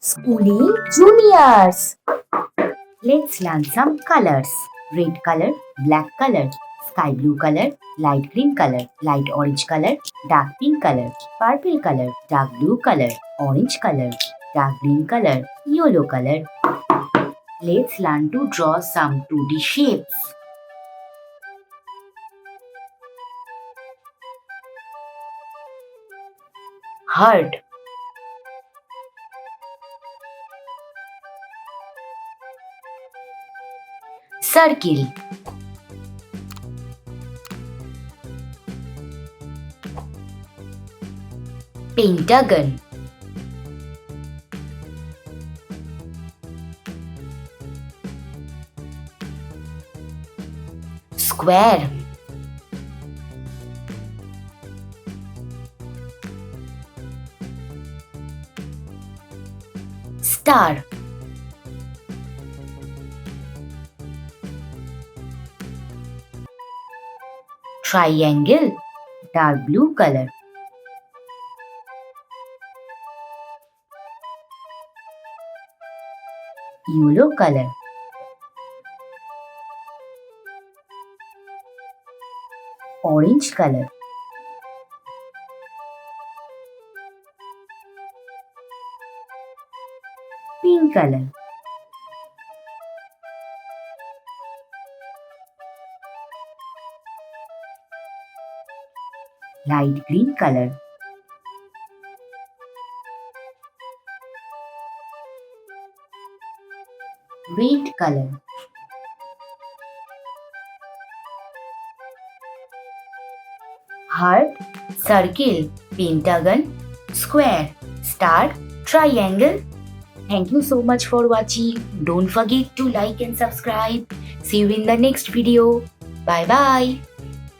Schooling Juniors. Let's learn some colors. Red color, black color, sky blue color, light green color, light orange color, dark pink color, purple color, dark blue color, orange color, dark green color, yellow color. Let's learn to draw some 2D shapes. Heart, circle, pentagon, square, star, triangle, dark blue color, yellow color, orange color, pink color, light green color, red color, heart, circle, pentagon, square, star, triangle. Thank you so much for watching. Don't forget to like and subscribe. See you in the next video. Bye bye.